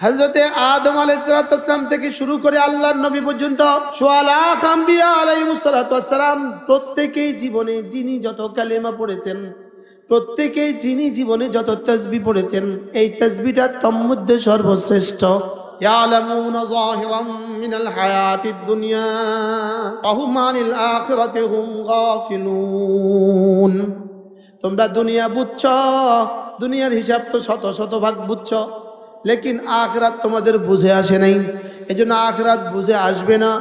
হযরতে আদম আলাইহিস সালাম থেকে শুরু করে আল্লাহর নবী পর্যন্ত সোয়া লাখ আম্বিয়া আলাইহিস সালাম প্রত্যেকেই জীবনে যিনি যত কালেমা পড়েছেন, প্রত্যেকেই যিনি জীবনে যত তাসবিহ পড়েছেন, এই তাসবিহটা তন্মধ্যে সর্বশ্রেষ্ঠ। ইয়ালামুনা যাহিরাম মিনাল হায়াতিদ দুনিয়া ওয়া হুম আনিল আখিরাতি হুম গাফিলুন। তোমরা দুনিয়া বুঝছো, দুনিয়ার হিসাব তো শত শতভাগ বুঝছো, লেকিন আখিরাত তোমাদের বুঝে আসে নাই। এজন্য আখিরাত বুঝে আসবে না।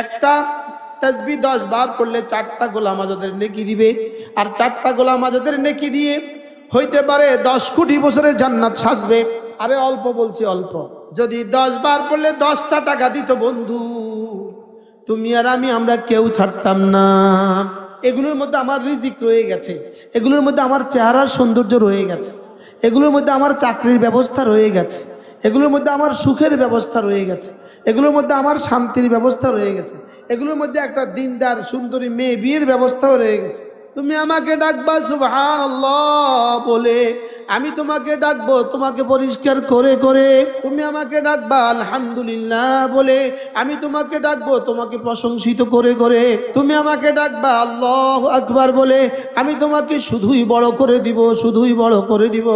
একটা তাসবিহ 10 বার পড়লে 4টা গোলাম আজাদের নেকি দিবে, আর 4টা গোলাম আজাদের নেকি দিয়ে হইতে পারে 10 কোটি বছরের জান্নাত সাজবে। আরে অল্প বলছি, অল্প। যদি 10 বার পড়লে 10টা টাকা দিত বন্ধু, তুমি আর আমরা কেউ ছাড়তাম না। এগুলোর মধ্যে আমার রিজিক রয়ে গেছে, এগুলোর মধ্যে আমার চেহারার সৌন্দর্য রয়ে গেছে, এগুলোর মধ্যে আমার চাকরির ব্যবস্থা রয়ে গেছে, এগুলোর মধ্যে আমার সুখের ব্যবস্থা রয়ে গেছে, এগুলোর মধ্যে আমার শান্তির ব্যবস্থা রয়ে গেছে, এগুলোর মধ্যে একটা দিনদার সুন্দরী মেয়ে বিয়ের ব্যবস্থাও রয়ে গেছে। তুমি আমাকে ডাকবা সুবহানাল্লাহ বলে, আমি তোমাকে ডাকবো তোমাকে পরিষ্কার করে করে। তুমি আমাকে ডাকবা আলহামদুলিল্লাহ বলে, আমি তোমাকে ডাকবো তোমাকে প্রশংসিত করে করে। তুমি আমাকে ডাকবা আল্লাহু আকবার বলে, আমি তোমাকে শুধুই বড় করে দিব, শুধুই বড় করে দিব।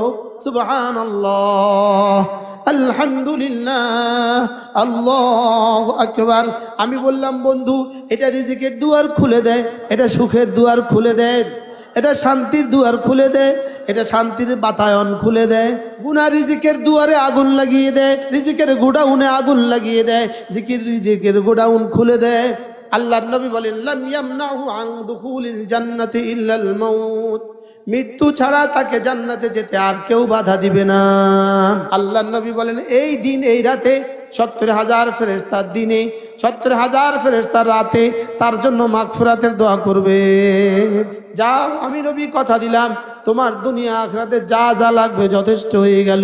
সুবহানাল্লাহ, আলহামদুলিল্লাহ, আল্লাহু আকবার। আমি বললাম বন্ধু, এটা রিজিকের দুয়ার খুলে দেয়, এটা সুখের দুয়ার খুলে দেয়, এটা শান্তির দুয়ার খুলে দেয়, এটা শান্তির বাতায়ন খুলে দেয়। গুনাহ রিজিকের দুয়ারে আগুন লাগিয়ে দেয়, রিজিকের গোডাউনে আগুন লাগিয়ে দেয়, জিকির রিজিকের গোডাউন খুলে দেয়। আল্লাহর নবী বলেন, লাম ইয়ামনাহু আন দুখুলিল জান্নাতি ইল্লাল মাউত। মৃত্যু ছাড়া তাকে জান্নাতে যেতে আর কেউ বাধা দিবে না। আল্লাহর নবী বলেন, এই দিন এই রাতে 70,000 ফেরেশতার দিনে 70,000 ফেরেশতার রাতে তার জন্য মাগফিরাতের দোয়া করবে। যাও, আমি নবী কথা দিলাম, তোমার দুনিয়া আখিরাতে যা যা লাগবে যথেষ্ট হয়ে গেল।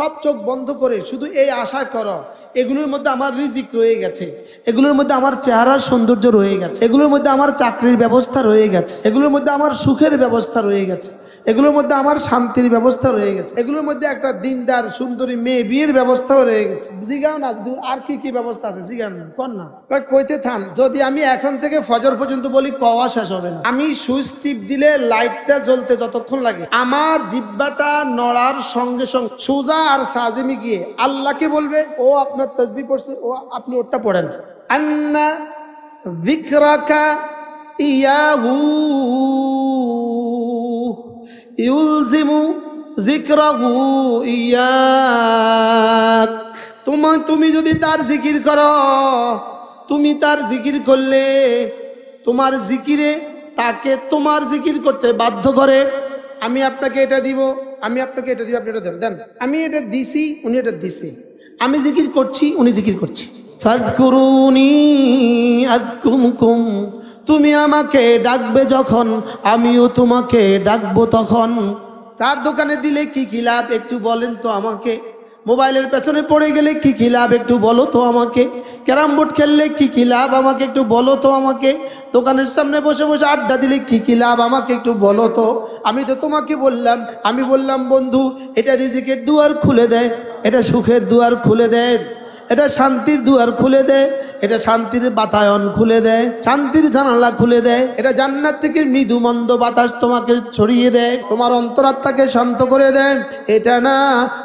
সব চোখ বন্ধ করে শুধু এই আশা করো, এগুলোর মধ্যে আমার রিজিক রয়ে গেছে, এগুলোর মধ্যে আমার চেহারার সৌন্দর্য রয়ে গেছে, এগুলোর মধ্যে আমার চাকরির ব্যবস্থা রয়ে গেছে, এগুলোর মধ্যে আমার সুখের ব্যবস্থা রয়ে গেছে, এগুলোর মধ্যে আমার শান্তির ব্যবস্থা রয়ে গেছে, এগুলোর মধ্যে একটা দিনদার সুন্দরী মেয়ে বিয়ের ব্যবস্থাও রয়ে গেছে। জিগাও না আর কি কি ব্যবস্থা আছে, জিগান কর না, কইতে থান। যদি আমি এখন থেকে ফজর পর্যন্ত বলি, কওয়া শেষ হবে না। আমি সুইচ টিপ দিলে লাইটটা জ্বলতে যতক্ষণ লাগে, আমার জিহ্বাটা নড়ার সঙ্গে সঙ্গে সোজা আর সাজিমি গিয়ে আল্লাহকে বলবে, ও আপনার তাসবিহ পড়ছে, ও আপনি ওটা পড়েন। আন্না যিকরাকা ইয়াহু ইউলজিমু যিকরাহু ইয়াক। তুমি যদি তার জিকির করো, তুমি তার জিকির করলে তোমার জিকিরে তাকে তোমার জিকির করতে বাধ্য করে। আমি আপনাকে এটা দিব, আমি আপনাকে এটা দিব, আপনি এটা দেন। আমি এটা দিছি, উনি এটা দিছে। আমি জিকির করছি, উনি জিকির করছি। ফাযকুরুনি আযকুরকুম। তুমি আমাকে ডাকবে যখন, আমিও তোমাকে ডাকবো তখন। চার দোকানে দিলে কি কি লাভ একটু বলেন তো আমাকে। মোবাইলের পেছনে পড়ে গেলে কি কি লাভ একটু বলো তো আমাকে। ক্যারাম বোর্ড খেললে কি কি লাভ আমাকে একটু বলো তো আমাকে। দোকানের সামনে বসে বসে আড্ডা দিলে কি কি লাভ আমাকে একটু বলো তো। আমি তো তোমাকে বললাম, আমি বললাম বন্ধু, এটা রিজিকের দুয়ার খুলে দেয়, এটা সুখের দুয়ার খুলে দেয়, এটা শান্তির দুয়ার খুলে দেয়, এটা শান্তির বাতায়ন খুলে দেয়, শান্তির জানালা খুলে দেয়, এটা জান্নাত থেকে মৃদু মন্দ বাতাস তোমাকে ছড়িয়ে দেয়, তোমার অন্তরাত্মাকে শান্ত করে দেয়। এটা না,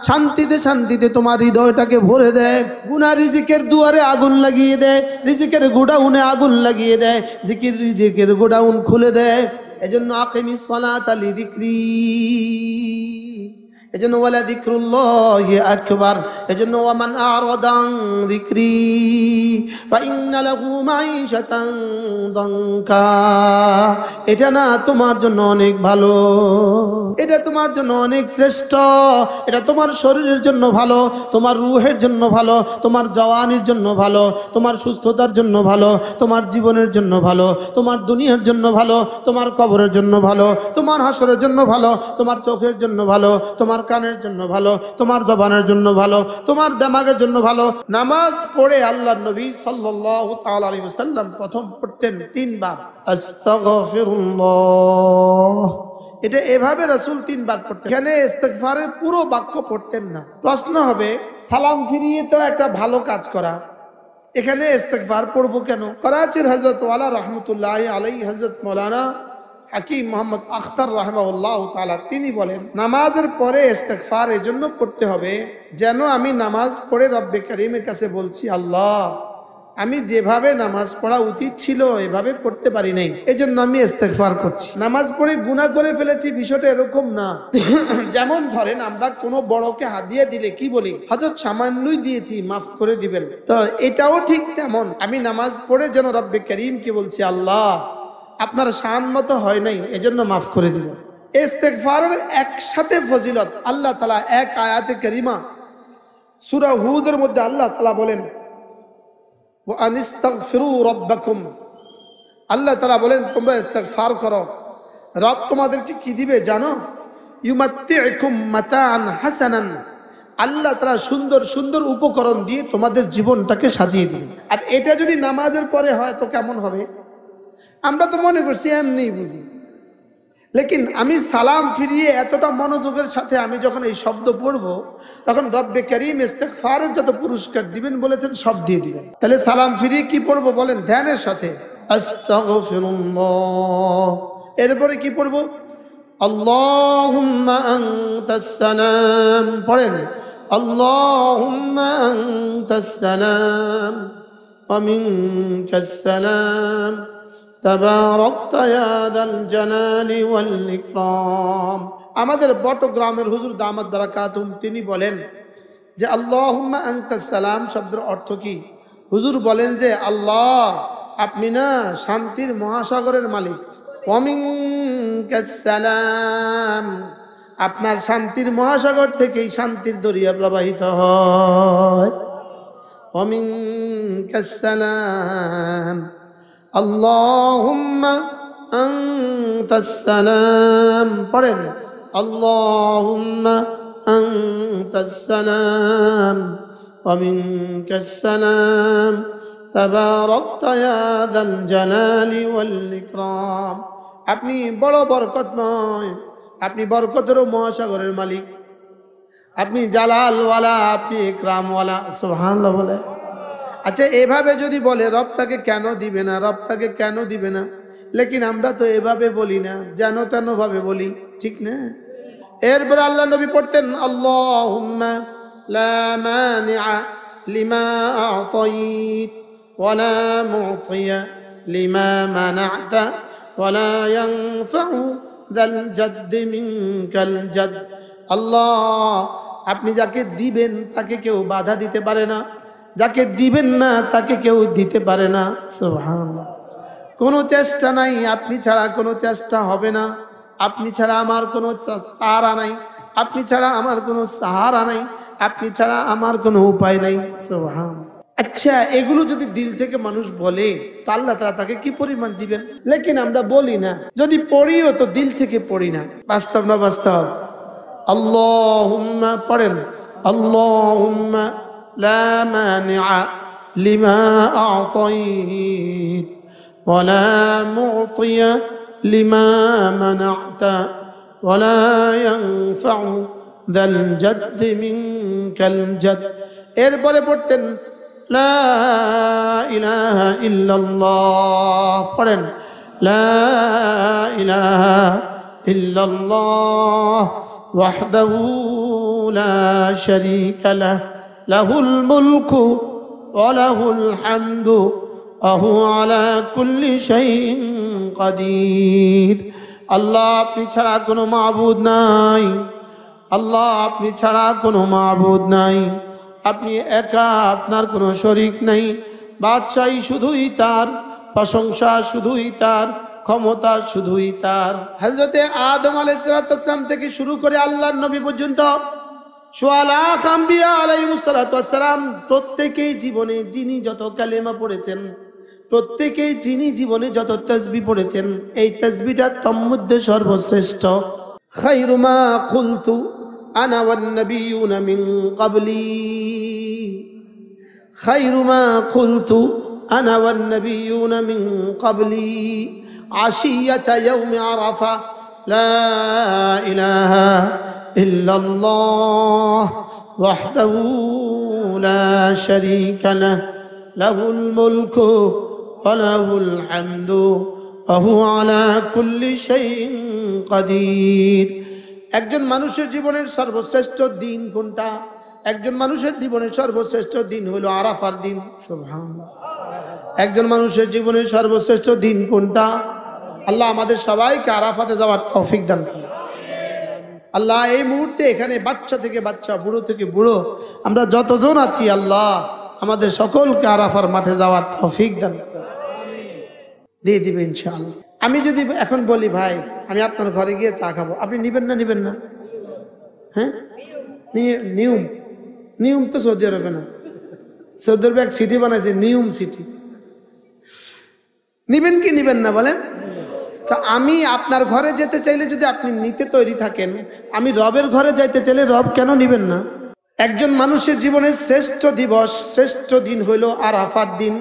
শান্তিতে শান্তিতে তোমার হৃদয়টাকে ভরে দেয়। গুনাহ রিজিকের দুয়ারে আগুন লাগিয়ে দেয়, রিজিকের গোডাউনে আগুন লাগিয়ে দেয়, জিকির রিজিকের গোডাউন খুলে দেয়। এজন্য আকিমিস সালাতা লিযিকরি, এজন্য ওয়ালা যিকরুল্লাহি আকবার, এজন্য ওয়ামান আরাদা আন যিকরি ফাইন্না লাহু মাঈশাতান দানকা। এটা না তোমার জন্য অনেক ভালো, এটা তোমার জন্য অনেক শ্রেষ্ঠ, এটা তোমার শরীরের জন্য ভালো, তোমার রূহের জন্য ভালো, তোমার জওয়ানির জন্য ভালো, তোমার সুস্থতার জন্য ভালো, তোমার জীবনের জন্য ভালো, তোমার দুনিয়ার জন্য ভালো, তোমার কবরের জন্য ভালো, তোমার হাসরের জন্য ভালো, তোমার চোখের জন্য ভালো, তোমার কানের জন্য ভালো, তোমার জবানের জন্য ভালো, তোমার দিমাগের জন্য ভালো। নামাজ পড়ে আল্লাহর নবী সাল্লাল্লাহু তাআলা আলাইহি ওয়াসাল্লাম প্রথম পড়তেন 3 বার আস্তাগফিরুল্লাহ। এটা এভাবে রাসূল 3 বার পড়তেন। এখানে ইস্তেগফারের পুরো বাক্য পড়তেন না। প্রশ্ন হবে, সালাম ফিরিয়ে তো একটা ভালো কাজ করা, এখানে ইস্তেগফার পড়বো কেন? করাচির হযরত ওয়ালা রাহমাতুল্লাহি আলাইহি হযরত মাওলানা হাকিম মোহাম্মদ আখতার রাহিমাহুল্লাহ তাআলা তিনি বলেন, নামাজের পরে ইস্তেগফার এজন্য পড়তে হবে যেন আমি নামাজ পড়ে রব্বে কারীমের কাছে বলছি, আল্লাহ আমি যেভাবে নামাজ পড়া উচিত ছিল এভাবে পড়তে পারি নাই, এজন্য আমি ইস্তেগফার করছি। নামাজ পড়ে গুনাহ করে ফেলেছি বিষয়টা এরকম না। যেমন ধরেন আমরা কোনো বড়কে হাদিয়া দিলে কি বলি, হযরত সামান্যই দিয়েছি মাফ করে দিবেন, তো এটাও ঠিক তেমন আমি নামাজ পড়ে যেন রব্বে কারীমকে বলছি, আল্লাহ আপনার শান মতো হয় নাই এজন্য মাফ করে দিবেন। ইস্তেগফারের একসাথে ফজিলত আল্লাহ তাআলা এক আয়াতে কারিমা সূরা হুদের মধ্যে আল্লাহ তাআলা বলেন, ওয়া আনিস্তাগফিরু রাব্বাকুম, আল্লাহ তাআলা বলেন তোমরা ইস্তেগফার করো, রব তোমাদেরকে কি দিবে জানো? ইউমাত্তিউকুম মাতাআন হাসানান, আল্লাহ তাআলা সুন্দর সুন্দর উপকরণ দিয়ে তোমাদের জীবনটাকে সাজিয়ে দিবে। আর এটা যদি নামাজের পরে হয় তো কেমন হবে? আমরা তো মনে করছি এমনি বুঝি, লেকিন আমি সালাম ফিরিয়ে এতটা মনোযোগের সাথে আমি যখন এই শব্দ পড়বো তখন রব্বে কারীম ইস্তেগফারের যত পুরস্কার দিবেন বলেছেন সব দিয়ে দিবেন। তাহলে সালাম ফিরিয়ে কি পড়বো বলেন? ধ্যানের সাথে আস্তাগফিরুল্লাহ, এরপরে কি পড়বো? আল্লাহুম্মা আনতাস সালাম, পড়েন আল্লাহুম্মা আনতাস সালাম ওয়া মিনকাস সালাম তাবারাকতা ইয়া যাল জালালি ওয়াল ইকরাম। আমাদের বটগ্রামের হুজুর দামাত বারাকাতুহুম তিনি বলেন যে আল্লাহুম্মা আনতাস সালাম শব্দের অর্থ কি? হুজুর বলেন যে আল্লাহ আপনি না শান্তির মহাসাগরের মালিক, ওয়া মিনকাস সালাম আপনার শান্তির মহাসাগর থেকেই শান্তির দরিয়া প্রবাহিত হয়। ওয়া মিনকাস সালাম আল্লাহুম্মা আনতাস সালাম, পড়েন আল্লাহুম্মা আনতাস সালাম ওয়া মিনকাস সালাম তাবারাকতা ইয়া যাল জালালি ওয়াল ইকরাম। আপনি বড় বরকতময়, আপনি বরকতের মহাসাগরের মালিক, আপনি জালালওয়ালা, আপনি ইকরামওয়ালা। সুবহানাল্লাহ বলে। আচ্ছা এভাবে যদি বলে রব তাকে কেন দিবে না, রব তাকে কেন দিবে না, লেকিন আমরা তো এভাবে বলি না, যেন তেন ভাবে বলি, ঠিক না? এরপর আল্লাহ নবী পড়তেন আল্লাহুম্মা লা মানিআ লিমা আ'তাইত ওয়া লা মু'তিয়া লিমা মানা'তা ওয়া লা ইয়ানফা'ু যাল জাদ্দি মিনকাল জাদ। আল্লাহ আপনি যাকে দিবেন তাকে কেউ বাধা দিতে পারে না, যাকে দিবেন না তাকে কেউ দিতে পারে না। সুবহানাল্লাহ। কোনো চেষ্টা নাই, আপনি ছাড়া কোনো চেষ্টা হবে না, আপনি ছাড়া আমার কোনো সাহারা নাই, আপনি ছাড়া আমার কোনো সাহারা নাই, আপনি ছাড়া আমার কোনো উপায় নাই। সুবহানাল্লাহ। আচ্ছা এগুলো যদি দিল থেকে মানুষ বলে তো আল্লাহ তাআলা তাকে কি পরিমাণ দিবেন? লেকিন আমরা বলি না, যদি পড়িও তো দিল থেকে পড়ি না। বাস্তব না বাস্তব? আল্লাহুম্মা পড়েন আল্লাহুম্মা লা মানিআ লিমা আ'তাইত ওয়া লা মু'তিয়া লিমা মানা'তা ওয়া লা ইয়ানফা'ু যাল জাদ্দি মিনকাল জাদ। এরপরে পড়তেন লা ইলাহা ইল্লাল্লাহ, পড়েন লা ইলাহা ইল্লাল্লাহ ওয়াহদাহু লা শারীকা লাহু লাহুল মুলকু ওয়া লাহুল হামদু ওয়া হুয়া আলা কুল্লি শাইইন কাদির। আল্লাহ আপনি ছাড়া কোনো মাবুদ নাই, আল্লাহ আপনি ছাড়া কোনো মাবুদ নাই, আপনি একা, আপনার কোনো শরীক নাই, বাদশাহী শুধুই তার, প্রশংসা শুধুই তার, ক্ষমতা শুধুই তার। হযরতে আদম আলাইহিস সালাম থেকে শুরু করে আল্লাহর নবী পর্যন্ত সোয়া লাখ আম্বিয়া আলাইহিস সালাম প্রত্যেকেই জীবনে যিনি যত কালেমা পড়েছেন, প্রত্যেকেই যিনি জীবনে যত তাসবিহ পড়েছেন, এই তাসবিহটা তন্মধ্যে সর্বশ্রেষ্ঠ। খায়রু মা কুলতু আনা ওয়ান নাবিয়ুনা মিন ক্বাবলি, খায়রু মা কুলতু আনা ওয়ান নাবিয়ুনা মিন ক্বাবলি আশিয়াতা ইয়াউমি আরাফা লা ইলাহা ইল্লাল্লাহ ওয়াহদাহু লা শারীকা লাহু লাহুল মুলকু ওয়া লাহুল হামদু ওয়া হুয়া আলা কুল্লি শাইইন কাদির। একজন মানুষের জীবনের সর্বশ্রেষ্ঠ দিন কোনটা? একজন মানুষের জীবনের সর্বশ্রেষ্ঠ দিন হলো আরাফার দিন। সুবহানাল্লাহ। একজন মানুষের জীবনের সর্বশ্রেষ্ঠ দিন কোনটা? আল্লাহ আমাদের সবাইকে আরাফাতে যাওয়ার তৌফিক দান করুন। আল্লাহ এই মুহূর্তে এখানে বাচ্চা থেকে বাচ্চা, বুড়ো থেকে বুড়ো, আমরা যতজন আছি আল্লাহ আমাদের সকলকে আরাফার মাঠে যাওয়ার তৌফিক দান করুন, দিয়ে দিবে ইনশাআল্লাহ। আমি যদি এখন বলি ভাই আমি আপনার ঘরে গিয়ে চা খাবো, আপনি নিবেন না? নিবেন না? হ্যাঁ, নিয়ম নিয়ম তো সৌদি আরবে না, সৌদি আরবে এক সিটি বানাইছে নিয়ম সিটি। নিবেন কি নিবেন না বলেন? তা আমি আপনার ঘরে যেতে চাইলে যদি আপনি নিতে তৈরি থাকেন, আমি রবের ঘরে যাইতে চাইলে রব কেন নিবেন না? একজন মানুষের জীবনের শ্রেষ্ঠ দিবস, শ্রেষ্ঠ দিন হইল আরাফার দিন।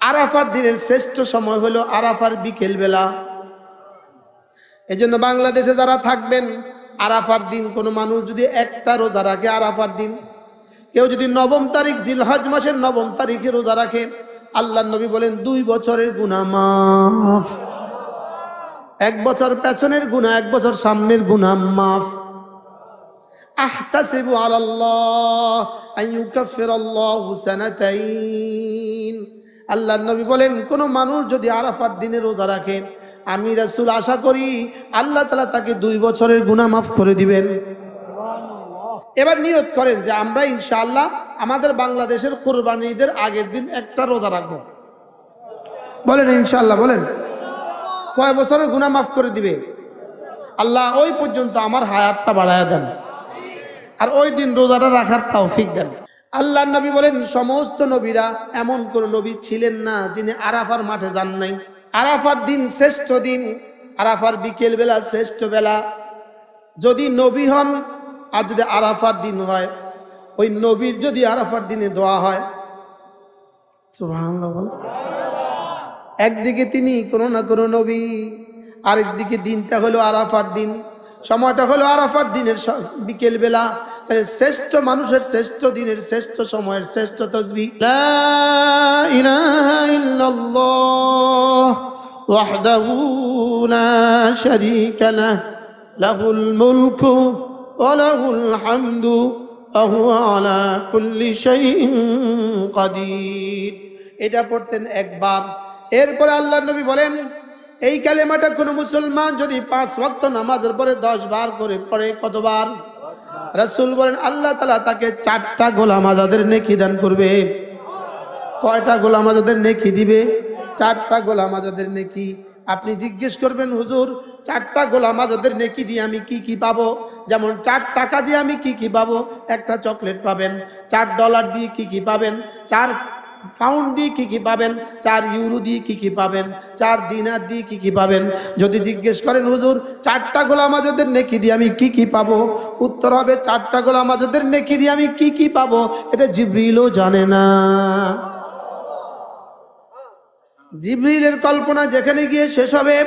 আরাফার দিনের শ্রেষ্ঠ সময় হলো আরাফার বিকেল বেলা। এই জন্য বাংলাদেশে যারা থাকবেন, আরাফার দিন কোনো মানুষ যদি একটা রোজা রাখে, আরাফার দিন কেউ যদি 9 তারিখ জিলহজ মাসের 9 তারিখে রোজা রাখে, আল্লাহর নবী বলেন 2 বছরের গুনাহ মাফ। 1 বছর পেছনের গুনাহ, 1 বছর সামনের গুনাহ মাফ। আহতাসিবু আলাল্লাহ আন ইউকাফিরাল্লাহু সানাতাইন। আল্লাহর নবী বলেন কোন মানুষ যদি আরাফার দিনে রোজা রাখে, আমি রাসূল আশা করি আল্লাহ তাআলা তাকে 2 বছরের গুনাহ মাফ করে দিবেন। এবার নিয়ত করেন যে আমরা ইনশাআল্লাহ আমাদের বাংলাদেশের কুরবানি ঈদের আগের দিন একটা রোজা রাখবো। বলেন ইনশাআল্লাহ, বলেন। কয় বছরের গুনাহ মাফ করে দিবে আল্লাহ? ওই পর্যন্ত আমার হায়াতটা বাড়ায়া দেন, আর ওই দিন রোজাটা রাখার তৌফিক দেন। আল্লাহর নবী বলেন সমস্ত নবীরা এমন কোন নবী ছিলেন না যিনি আরাফার মাঠে যান নাই। আরাফার দিন শ্রেষ্ঠ দিন, আরাফার বিকেল বেলা শ্রেষ্ঠ বেলা। যদি নবী হন আর যদি আরাফার দিন হয়, ওই নবীর যদি আরাফার দিনে দোয়া হয়, সুবহানাল্লাহ। একদিকে তিনি কোনো না কোনো নবী, আরেকদিকে দিনটা হলো আরাফার দিন, সময়টা হলো আরাফার দিনের বিকেল বেলা। তাহলে শ্রেষ্ঠ মানুষের শ্রেষ্ঠ দিনের শ্রেষ্ঠ সময়ের শ্রেষ্ঠ তাসবিহ লা ইলাহা ইল্লাল্লাহ ওয়াহদাহু লা শারীকা লাহু লাহুল মুলকু ওয়া লাহুল হামদু ওয়া হুয়া আলা কুল্লি শাইইন কাদির। এটা পড়তেন একবার। এরপরে আল্লাহর নবী বলেন এই কালেমাটা কোনো মুসলমান যদি 5 ওয়াক্ত নামাজের পরে 10 বার করে পড়ে, কতবার? রাসূল বলেন আল্লাহ তাআলা তাকে 4টা গোলাম আজাদের নেকি দান করবে। কয়টা গোলাম আজাদের নেকি দিবে? 4টা গোলাম আজাদের নেকি। আপনি জিজ্ঞেস করবেন হুজুর 4টা গোলাম আজাদের নেকি দিয়ে আমি কি কি পাবো? যেমন 4 টাকা দিয়ে আমি কি কি পাবো? একটা চকলেট পাবেন। $4 দিয়ে কি কি পাবেন? 4 পাউন্ড দিয়ে কি কি পাবেন? 4 ইউরো দিয়ে কি কি পাবেন? 4 দিনার দিয়ে কি কি পাবেন? যদি জিজ্ঞেস করেন হুজুর 4টা গোলাম আজাদের নেকি দিয়ে আমি কি কি পাবো, উত্তর হবে 4টা গোলাম আজাদের নেকি দিয়ে আমি কি কি পাবো এটা জিবরিলও জানে না। জিবরিলের কল্পনা যেখানে গিয়ে শেষ হবে,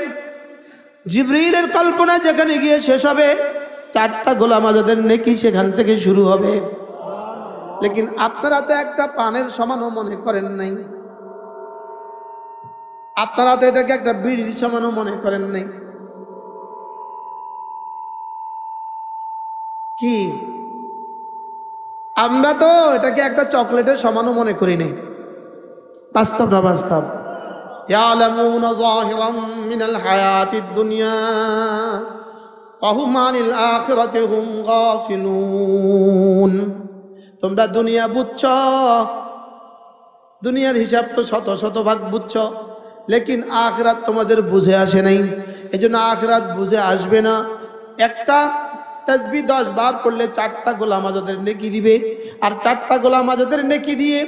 জিবরিলের কল্পনা যেখানে গিয়ে শেষ হবে, 4টা গোলাম আজাদের নেকি সেখান থেকে শুরু হবে। লেকিন আপনারা তো একটা পানের সমানও মনে করেন নাই, আপনারা তো এটাকে একটা বিড়ির সমানও মনে করেন নাই। কি আমরা তো এটাকে একটা চকলেটের সমানও মনে করি নাই। বাস্তব না বাস্তব? ইয়ালামুনা যাহিরাম মিনাল হায়াতিদ দুনিয়া ওয়া হুম আনিল আখিরাতি হুম গাফিলুন। তোমরা দুনিয়া বুঝছো, দুনিয়ার হিসাব তো শত শতভাগ বুঝছো, লেকিন আখিরাত তোমাদের বুঝে আসে নাই। এজন্য আখিরাত বুঝে আসবে না। একটা তাসবিহ 10 বার পড়লে 4টা গোলাম আজাদের নেকি দিবে, আর 4টা গোলাম আজাদের নেকি দিয়ে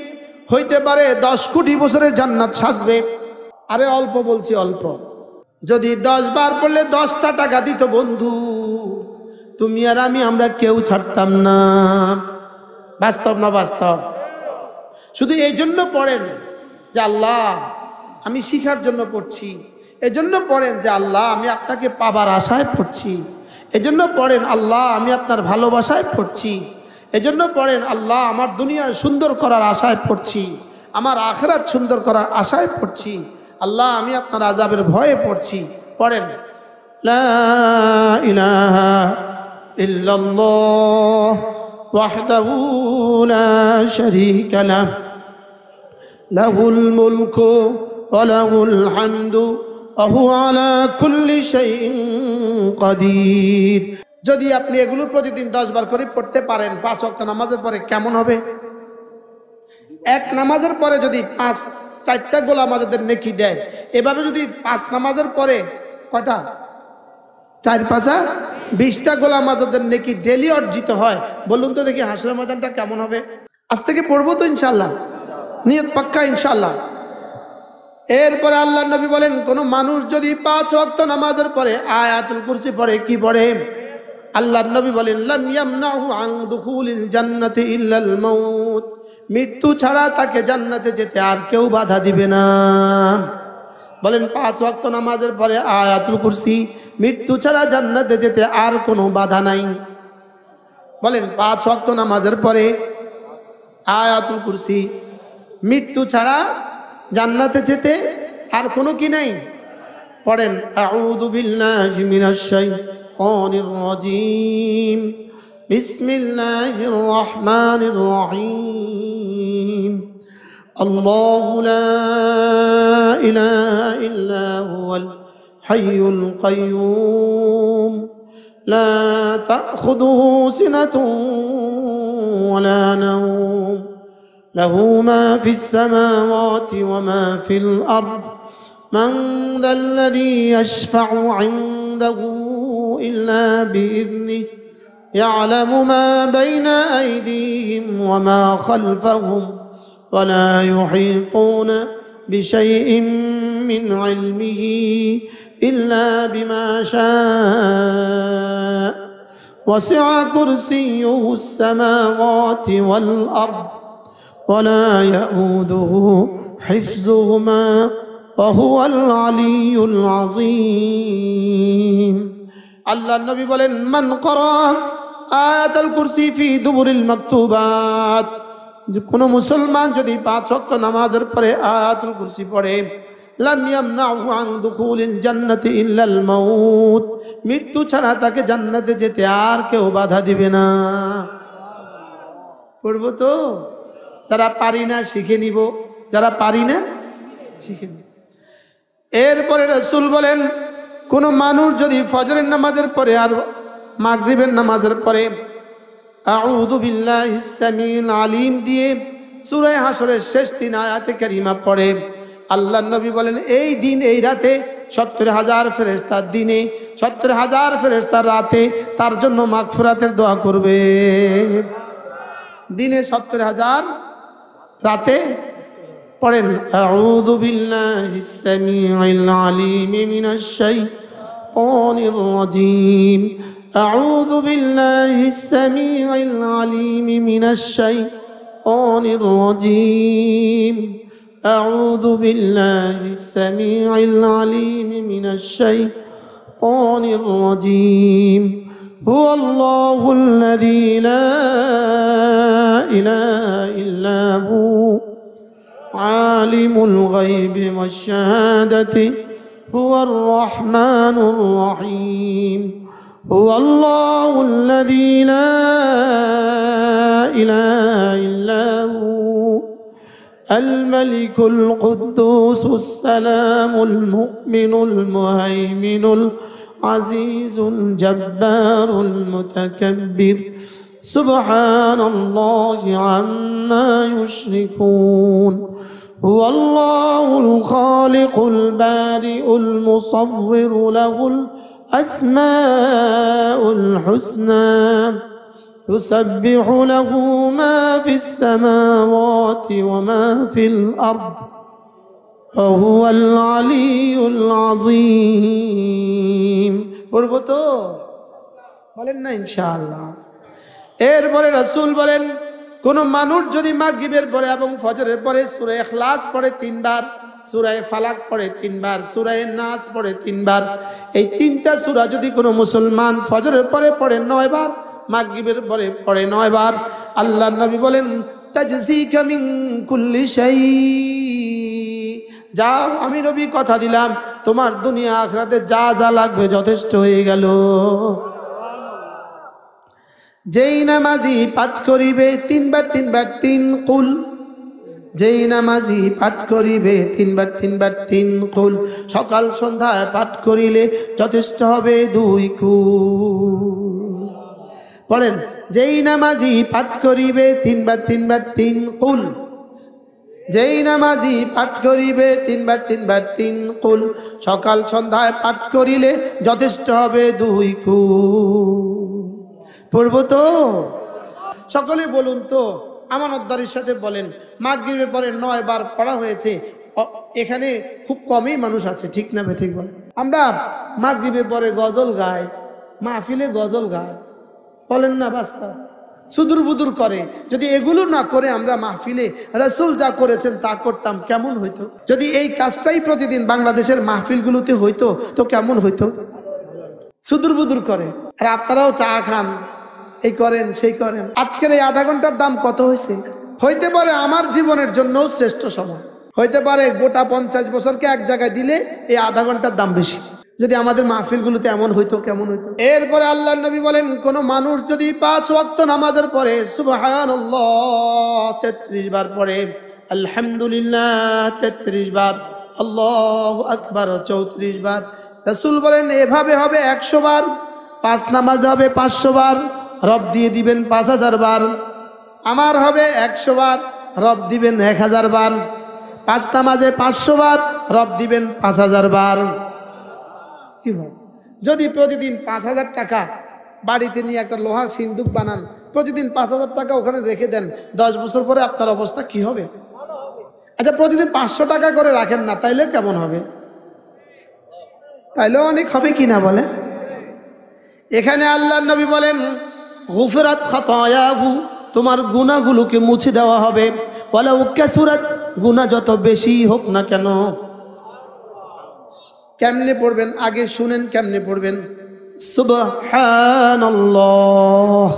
হইতে পারে 10 কোটি বছরের জান্নাত সাজবে। আরে অল্প বলছি, অল্প। যদি 10 বার পড়লে 10টা টাকা দিত বন্ধু, তুমি আর আমরা কেউ ছাড়তাম না। বাস্তব না বাস্তব? শুধু এই জন্য পড়েন যে আল্লাহ আমি শিখার জন্য পড়ছি, এজন্য পড়েন যে আল্লাহ আমি আপনাকে পাবার আশায় পড়ছি, এজন্য পড়েন আল্লাহ আমি আপনার ভালোবাসায় পড়ছি, এজন্য পড়েন আল্লাহ আমার দুনিয়া সুন্দর করার আশায় পড়ছি, আমার আখিরাত সুন্দর করার আশায় পড়ছি, আল্লাহ আমি আপনার আযাবের ভয়ে পড়ছি। পড়েন লা ইলাহা ইল্লাল্লাহ ওয়াহদাহু লা শারীকা লাহু লাহুল মুলকু ওয়া লাহুল হামদু ওয়া হুয়া আলা কুল্লি শাইইন কাদির। যদি আপনি এগুলো প্রতিদিন 10 বার করে পড়তে পারেন 5 ওয়াক্ত নামাজের পরে কেমন হবে? এক নামাজের পরে যদি 4টা গোলাম আজাদের নেকি দেয়, এভাবে যদি 5 নামাজের পরে কয়টা 4 5 20টা গোলাম আজাদের নেকি ডেলি অর্জিত হয়, বলুন তো দেখি হাসরের ময়দানটা কেমন হবে? আজ থেকে পড়বো তো ইনশাআল্লাহ, নিয়ত পাক্কা ইনশাআল্লাহ। এরপরে আল্লাহ নবী বলেন কোন মানুষ যদি 5 ওয়াক্ত নামাজের পরে আয়াতুল কুরসি পড়ে, কি পড়ে? আল্লাহ নবী বলেন লাম ইয়ামনাহু আন দুখুলিল জান্নাতি ইল্লাল মাউত, মৃত্যু ছাড়া তাকে জান্নাতে যেতে আর কেউ বাধা দিবে না। বলেন 5 ওয়াক্ত নামাজের পরে আয়াতুল কুরসি, মৃত্যু ছাড়া জান্নাতে যেতে আর কোনো বাধা নাই। বলেন 5 ওয়াক্ত নামাজের পরে আয়াতুল কুরসি, মৃত্যু ছাড়া জান্নাতে যেতে আর কোনো কি নাই? পড়েন আউযু বিল্লাহি মিনাশ শাইতানির রাজীম বিসমিল্লাহির রহমানির রহিম আল্লাহু লা ইলাহা ইল্লা হুয়াল হাইয়ুল কাইয়্যুম লা তাখুযুহু সিনাতুন ওয়া লা নাওম له ما في السماوات وما في الأرض من ذا الذي يشفع عنده إلا بإذنه يعلم ما بين أيديهم وما خلفهم ولا يحيطون بشيء من علمه إلا بما شاء وسع كرسيه السماوات والأرض ولا يؤوده حفظهما وهو العلي العظيم। আল্লাহ নবী বলেন মান ক্বারা আয়াতুল কুরসি ফি দুবুরিল মাকতুবাত, যে কোন মুসলমান যদি 5 ওয়াক্ত নামাজের পরে আয়াতুল কুরসি পড়ে, লাম ইয়ামনাহু আন দুখুলিল জান্নাতি ইল্লাল মাউত, মৃত্যু ছাড়া তাকে জান্নাতে যেতে আর কেউ বাধা দিবে না। পড়বো তো? যারা পারি না শিখে নিব, যারা পারি না শিখে নিব। এরপরে রাসূল বলেন কোন মানুষ যদি ফজরের নামাজের পরে আর মাগরিবের নামাজের পরে আউযু বিল্লাহিস সামিউল আলিম দিয়ে সূরা হাশরের শেষ 3 আয়াতে কারিমা পড়ে, আল্লাহ নবী বলেন এই দিন এই রাতে 70,000 ফেরেশতা, দিনে 70,000 ফেরেশতা রাতে তার জন্য মাগফিরাতের দোয়া করবে। দিনে 70,000, রাতে পড়েন আউযু বিল্লাহিস সামিউল আলিম মিনাশ শাইতানির রাজীম আউযু বিল্লাহিস সামিউল আলিম মিনাশ শাইতানির রাজীম আউযু বিল্লাহিস সামিউল আলিম মিনাশ শাইতানির রাজীম হুয়াল্লাহুল্লাযী লা ইলাহা ইল্লা হু আলিমুল গায়বি ওয়াশ শাহাদাতি হুয়ার রহমানুর রহিম হুয়াল্লাহুল্লাযী লা ইলাহা ইল্লা হু الملك القدوس السلام المؤمن المهيمن العزيز الجبار المتكبر سبحان الله عما يشركون هو الله الخالق البارئ المصور له الأسماء الحسنى يسبح له ما في السماوات وما في الأرض وهو العلي العظيم। পড়বো তো? বলেন না ইনশাআল্লাহ। এরপরে রাসূল বলেন কোন মানুষ যদি মাগরিবের পরে এবং ফজরের পরে সূরা ইখলাস পড়ে 3 বার, সূরায়ে ফালাক পড়ে 3 বার, সূরায়ে নাস পড়ে 3 বার। এই 3টা সূরা যদি কোনো মুসলমান ফজরের পরে পড়ে 9 বার, মাগরিবের পরে পড়ে 9 বার, আল্লাহর নবী বলেন তাজসিকা মিন কুল্লি শাই, যাও আমি নবী কথা দিলাম তোমার দুনিয়া আখিরাতে যা যা লাগবে যথেষ্ট হয়ে গেল। যেই নামাজি পাঠ করিবে 3 বার 3 বার 3 কুল, যেই নামাজি পাঠ করিবে 3 বার 3 বার 3 কুল, সকাল সন্ধ্যায় পাঠ করিলে যথেষ্ট হবে 2 কুল। পড়েন, যেই নামাজি পাঠ করিবে 3 বার 3 বার 3 কুল, যেই নামাজি পাঠ করিবে 3 বার 3 বার 3 কুল, সকাল সন্ধ্যায় পাঠ করিলে যথেষ্ট হবে 2 কুল। পড়বো তো? সকলে বলুন তো, আমানতদারির সাথে বলেন। মাগরিবের পরে 9 বার পড়া হয়েছে, এখানে খুব কমই মানুষ আছে, ঠিক না ঠিক বলেন? আমরা মাগরিবের পরে গজল গাই, মাহফিলে গজল গাই, বলেন না? বাস্তব সুদূর বুদুর করে। যদি এগুলো না করে আমরা মাহফিলে রাসূল যা করেছেন তা করতাম, কেমন হইতো? যদি এই কাজটাই প্রতিদিন বাংলাদেশের মাহফিলগুলোতে হইতো তো কেমন হইতো? সুদূর বুদুর করে, আর আপনারাও চা খান, এই করেন সেই করেন। আজকের এই আধা ঘন্টার দাম কত হয়েছে? হইতে পারে আমার জীবনের জন্য শ্রেষ্ঠ সময়, হইতে পারে গোটা 50 বছরকে এক জায়গায় দিলে এই আধা ঘন্টার দাম বেশি। যদি আমাদের মাহফিলগুলোতে এমন হইতো কেমন হইতো? এরপরে আল্লাহর নবী বলেন, কোন মানুষ যদি 5 ওয়াক্ত নামাজের পরে সুবহানাল্লাহ 33 বার পড়ে, আলহামদুলিল্লাহ 33 বার, আল্লাহু আকবার 34 বার, রাসূল বলেন এভাবে হবে 100 বার। 5 নামাজ হবে 500 বার, রব দিয়ে দিবেন 5000 বার। আমার হবে 100 বার, রব দিবেন 1000 বার। 5 নামাজে 500 বার, রব দিবেন 5000 বার। কি হয় যদি প্রতিদিন 5000 টাকা বাড়িতে নিয়ে একটা লোহার সিন্দুক বানান, প্রতিদিন 5000 টাকা ওখানে রেখে দেন, 10 বছর পরে আপনার অবস্থা কি হবে? আচ্ছা, প্রতিদিন 500 টাকা করে রাখেন না, তাইলে কেমন হবে? তাইলে অনেক হবে কিনা বলে? এখানে আল্লাহর নবী বলেন গুফরাত খাতায়াহু, তোমার গুনাহগুলোকে মুছে দেওয়া হবে, ওয়ালাউ কাসুরাত, গুনাহ যত বেশি হোক না কেন। কেমনে পড়বেন? আগে শুনেন কেমনে পড়বেন। সুবহানাল্লাহ,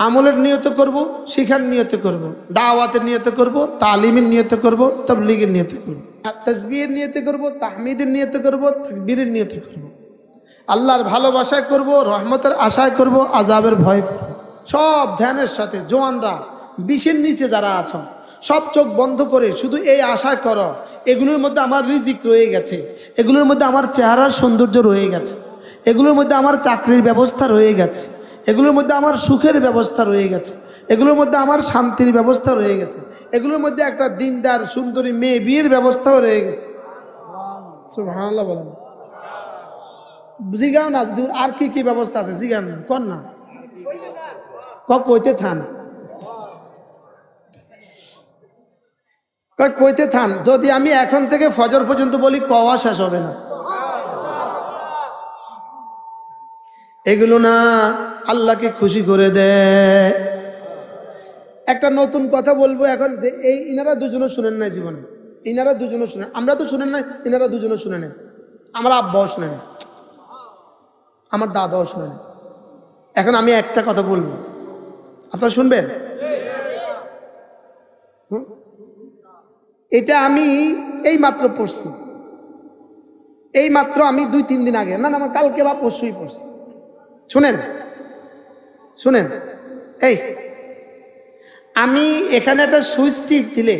আমলের নিয়ত করব, শিখার নিয়ত করব, দাওয়াতের নিয়ত করব, তালিমের নিয়ত করব, তাবলীগের নিয়ত করব, তাসবিহের নিয়ত করব, তাহমিদের নিয়ত করব, তাকবীরের নিয়ত করব, আল্লাহর ভালোবাসায় করব, রহমতের আশায় করব, আযাবের ভয় করব। সব ধ্যানের সাথে। জওয়ানরা, 20-এর নিচে যারা আছো, সব চোখ বন্ধ করে শুধু এই আশায় করো, এগুলোর মধ্যে আমার রিজিক রয়ে গেছে, এগুলোর মধ্যে আমার চেহারার সৌন্দর্য রয়ে গেছে, এগুলোর মধ্যে আমার চাকরির ব্যবস্থা রয়ে গেছে, এগুলোর মধ্যে আমার সুখের ব্যবস্থা রয়ে গেছে, এগুলোর মধ্যে আমার শান্তির ব্যবস্থা রয়ে গেছে, এগুলোর মধ্যে একটা দিনদার সুন্দরী মেয়ে বিয়ের ব্যবস্থাও রয়ে গেছে। সুবহানাল্লাহ বলেন। জিগাও না, আর কি কি ব্যবস্থা আছে জিগান কর না, কইতে থান, কইতে থান। যদি আমি এখন থেকে ফজর পর্যন্ত বলি, কওয়া শেষ হবে না। এগুলো না আল্লাহকে খুশি করে দেয়। একটা নতুন কথা বলবো এখন, যে এই ইনারা দুজনও শুনেন নাই জীবনে, ইনারা দুজনও শুনেন, আমরা তো শুনেন নাই, ইনারা দুজনও শুনে নেন, আমার আব্বাও শুনে নেন, আমার দাদাও শুনে নেন। এখন আমি একটা কথা বলবো, আপনারা শুনবেন? এটা আমি এই মাত্র পড়ছি, এই মাত্র আমি 2-3 দিন আগে, না আমার কালকে বা পরশুই পড়ছি। শুনেন শুনেন, এই আমি এখানে একটা সুইচ টিপ দিলে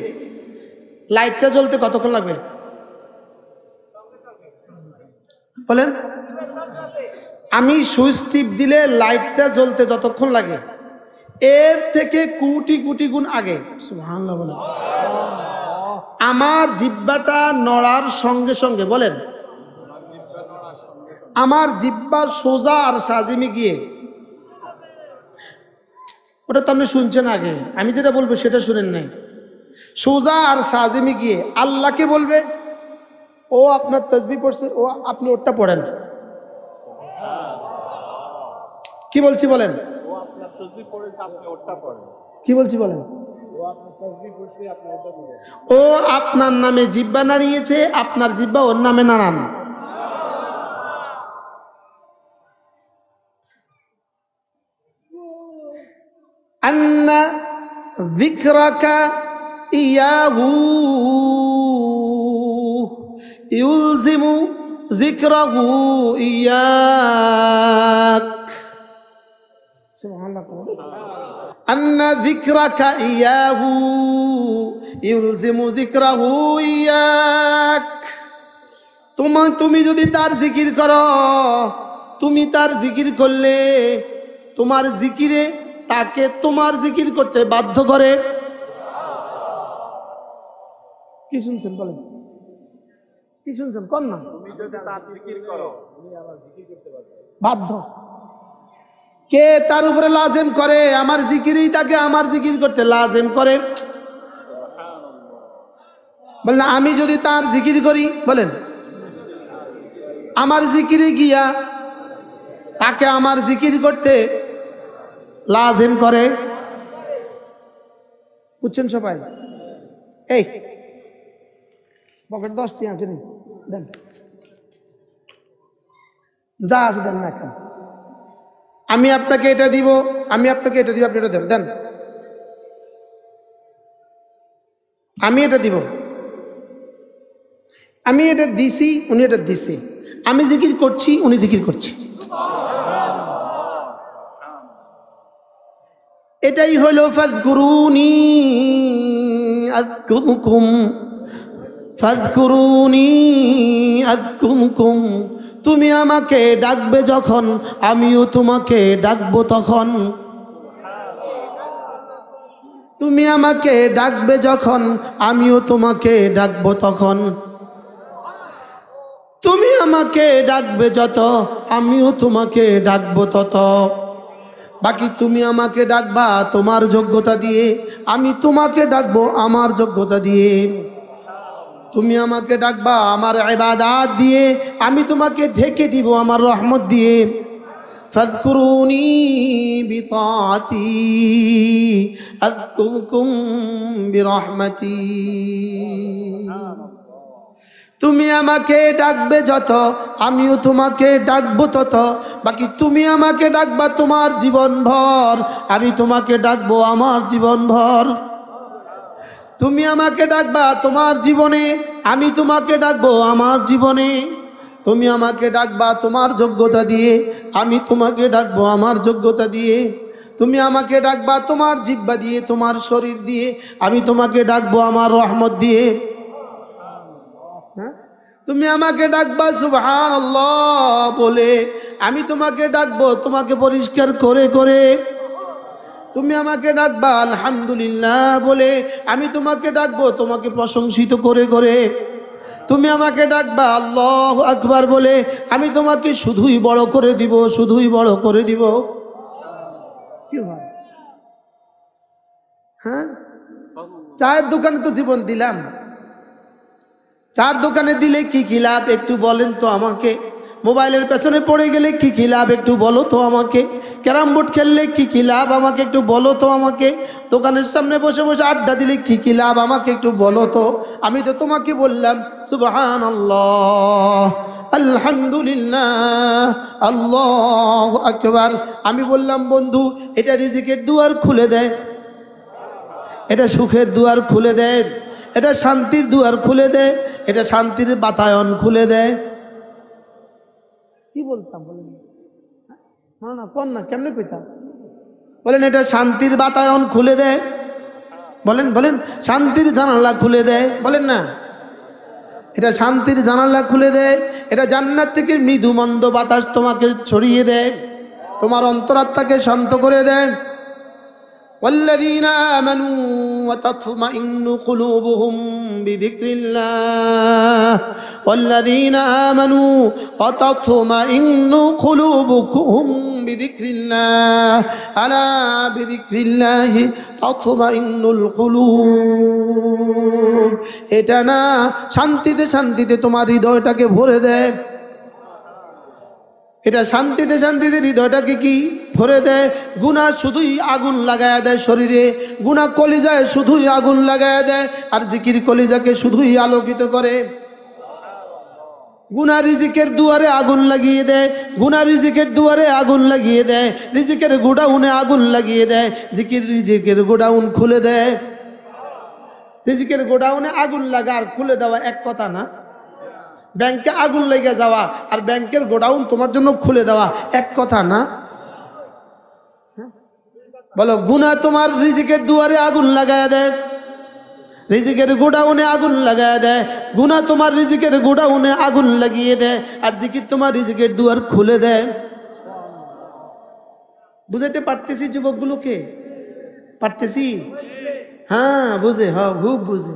লাইটটা জ্বলতে কতক্ষণ লাগবে বলেন? আমি সুইচ টিপ দিলে লাইটটা জ্বলতে যতক্ষণ লাগে, এর থেকে কোটি কোটি গুণ আগে সুবহানাল্লাহ বলেন, আমার জিহ্বাটা নড়ার সঙ্গে সঙ্গে, বলেন, আমার জিহ্বা সোজা আর সাজিমে গিয়ে, ওটা তো আপনি শুনছেন আগে, আমি যেটা বলবো সেটা শুনেন নাই, সোজা আর সাজিমে গিয়ে আল্লাহকে বলবে, ও আপনার তাসবিহ পড়ছে, ও আপনি ওটা পড়েন। কি বলছি বলেন? কি বলছি বলেন? ও ও আপনার নামে জিহ্বা নাড়িয়েছে, আপনার জিহ্বা ওর নামে নাড়ান। আন্না যিকরাকা ইয়াহু ইউলজিমু যিকরাহু ইয়াক। সুবহানাল্লাহ। আন্না যিকরাকা ইয়াহু ইউলজিমু যিকরাহু ইয়াক। তুমি যদি তার জিকির করো, তুমি তার জিকির করলে তোমার জিকিরে তাকে তোমার জিকির করতে বাধ্য করে। কি শুনছেন বলেন, কি শুনছেন কোন না? তুমি যদি তার জিকির করো তুমি আমার জিকির করতে বাধ্য। কে তার উপরে লাজিম করে? আমার জিকিরই তাকে আমার জিকির করতে লাজিম করে। বলেন আমি যদি তার জিকির করি, বলেন আমার জিকিরে গিয়া তাকে আমার জিকির করতে লাজিম করে। বুঝছেন সবাই? এই পকেট 10টি আছে নি, দেন যা আছে দেন না। এখন আমি আপনাকে এটা দিব, আমি আপনাকে এটা দিব, আপনি এটা দেন, দেন আমি এটা দিব, আমি এটা দিছি, উনি এটা দিছে। আমি জিকির করছি, উনি জিকির করছি। এটাই হলো ফাযকুরুনি আযকুরকুম, ফাযকুরুনি আযকুরকুম। তুমি আমাকে ডাকবে যখন, আমিও তোমাকে ডাকবো তখন। তুমি আমাকে ডাকবে যখন, আমিও তোমাকে ডাকবো তখন। তুমি আমাকে ডাকবে যত, আমিও তোমাকে ডাকবো তত। বাকি তুমি আমাকে ডাকবা তোমার যোগ্যতা দিয়ে, আমি তোমাকে ডাকবো আমার যোগ্যতা দিয়ে। তুমি আমাকে ডাকবা আমার ইবাদত দিয়ে, আমি তোমাকে ঢেকে দিব আমার রহমত দিয়ে। ফাযকুরুনি বিতাআতি আযকুরকুম বিরহমাতি। তুমি আমাকে ডাকবে যত, আমিও তোমাকে ডাকবো তত। বাকি তুমি আমাকে ডাকবা তোমার জীবন ভর, আমি তোমাকে ডাকবো আমার জীবন ভর। তুমি আমাকে ডাকবা তোমার জীবনে, আমি তোমাকে ডাকবো আমার জীবনে। তুমি আমাকে ডাকবা তোমার যোগ্যতা দিয়ে, আমি তোমাকে ডাকবো আমার যোগ্যতা দিয়ে। তুমি আমাকে ডাকবা তোমার জিহ্বা দিয়ে, তোমার শরীর দিয়ে, আমি তোমাকে ডাকবো আমার রহমত দিয়ে। হ্যাঁ, তুমি আমাকে ডাকবা সুবহানাল্লাহ বলে, আমি তোমাকে ডাকবো তোমাকে পরিষ্কার করে করে। তুমি আমাকে ডাকবা আলহামদুলিল্লাহ বলে, আমি তোমাকে ডাকবো তোমাকে প্রশংসিত করে করে। তুমি আমাকে ডাকবা আল্লাহু আকবার বলে, আমি তোমাকে শুধুই বড় করে দিব, শুধুই বড় করে দিব। কি হয়? হ্যাঁ, চায়ের দোকানে তো জীবন দিলাম, চার দোকানে দিলে কি কি লাভ একটু বলেন তো আমাকে। মোবাইলের পেছনে পড়ে গেলে কি কি লাভ একটু বলো তো আমাকে। ক্যারাম বোর্ড খেললে কি কি লাভ আমাকে একটু বলো তো আমাকে। দোকানের সামনে বসে বসে আড্ডা দিলে কি কি লাভ আমাকে একটু বলো তো। আমি তো তোমাকে বললাম সুবহানাল্লাহ, আলহামদুলিল্লাহ, আল্লাহু আকবার। আমি বললাম বন্ধু এটা রিজিকের দুয়ার খুলে দেয়, এটা সুখের দুয়ার খুলে দেয়, এটা শান্তির দুয়ার খুলে দেয়, এটা শান্তির বাতায়ন খুলে দেয়। কি বলতাম বলেন না, না কোন না, কেমনে কইতাম বলেন। এটা শান্তির বাতায়ন খুলে দেয়, বলেন বলেন। শান্তির জানালা খুলে দেয়, বলেন না। এটা শান্তির জানালা খুলে দেয়, এটা জান্নাত থেকে মৃদু মন্দ বাতাস তোমাকে ছড়িয়ে দেয়, তোমার অন্তরাত্মাকে শান্ত করে দেয়। والذين آمنوا وتطمئن قلوبهم بذكر الله، والذين آمنوا وتطمئن قلوبهم بذكر الله، ألا بذكر الله تطمئن القلوب। এটা না শান্তিতে শান্তিতে তোমার হৃদয়টাকে ভরে দেয়, এটা শান্তিতে শান্তিতে হৃদয়টাকে কি ভরে দেয়। গুনাহ শুধুই আগুন লাগায়া দেয় শরীরে, গুনাহ কলিজায় শুধুই আগুন লাগায়া দেয়, আর জিকির কলিজাকে শুধুই আলোকিত করে। গুনাহ রিজিকের দুয়ারে আগুন লাগিয়ে দেয়, গুনাহ রিজিকের দুয়ারে আগুন লাগিয়ে দেয়, রিজিকের গোডাউনে আগুন লাগিয়ে দেয়। জিকির রিজিকের গোডাউন খুলে দেয়। রিজিকের গোডাউনে আগুন লাগা আর খুলে দেওয়া এক কথা না। ব্যাংকে আগুন লেগে যাওয়া আর ব্যাংকের গোডাউন তোমার জন্য খুলে দেওয়া এক কথা না। বলো, গুনাহ তোমার রিজিকের দুয়ারে আগুন লাগায় দেয়, রিজিকের গোডাউনে আগুন লাগায় দেয়। গুনাহ তোমার রিজিকের গোডাউনে আগুন লাগিয়ে দেয়, আর জিকির তোমার রিজিকের দুয়ার খুলে দেয়। বুঝাইতে পারতেছি যুবকগুলোকে? পারতেছি? হ্যাঁ বুঝে, হ্যাঁ খুব বুঝে।